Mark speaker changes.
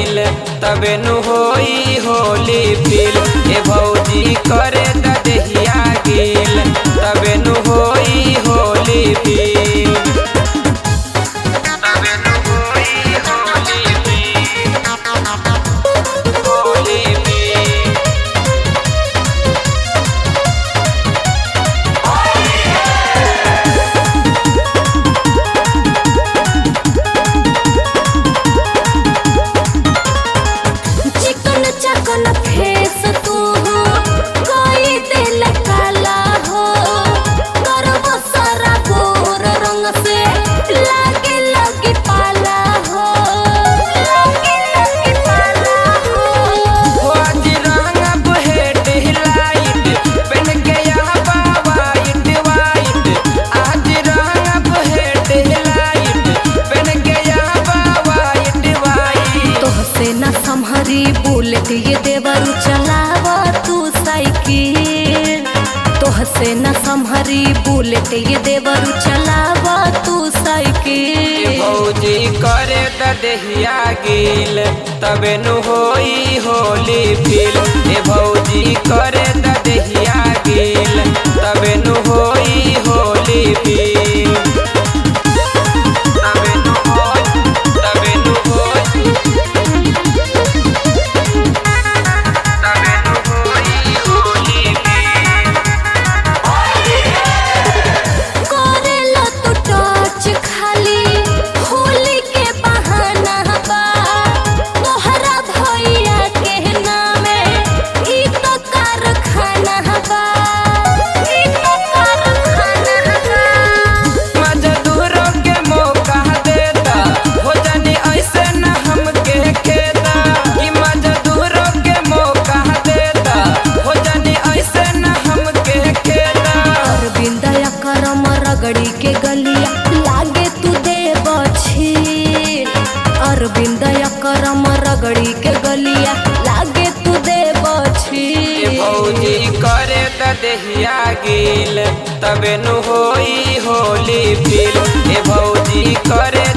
Speaker 1: गिल तबे नु होई होली फील। ए भौजी करे द देहिया गिल तबे नु होई होली फील। तबे नु होई होली फील, होली फील।
Speaker 2: चिकन चकन फेस तू कोई दिल काला हो, करबो सारा गोर रंग से लागे लगी पाला हो, लागे लगी पाला हो।
Speaker 1: आज रंग हेड लाइट पहन के यहाँ वाइट वाइट। आज रंग हेड लाइट पहन के यहाँ वाइट वाइट।
Speaker 2: तोहसे न संभरी बुलेट ये देवरू चलावा तू साइकिल, तोहसे न संभरी बुलेट ये देवरू चलावा तू साइकिल।
Speaker 1: भौजी करे द देहिया गिल तबे नु होई होली फील। ए भौजी करे द देहिया गिल तबे नु होई होली फील। तबे नु होई, तबे नु होई, तबे नु होई होली फील।
Speaker 2: करेला तू टच खाली होली के बहाना बा, तोहरा भैया के नामे ई तो कारखाना बा, ई तो कारखाना बा।
Speaker 1: मजदूरों के मौका देता हो जाने ऐसे न हमके खेदा। कि मजदूरों के मौका देता हो जाने ऐसे न हमके खेदा।
Speaker 2: अरविंद करम रगड़ी के गलिया लागे तू देव छी, अरविंद करम रगड़ी के गलिया लागे तू देव छी।
Speaker 1: ए भौजी करे द देहिया गिल तबे नु होई होली फील। ए भौजी करे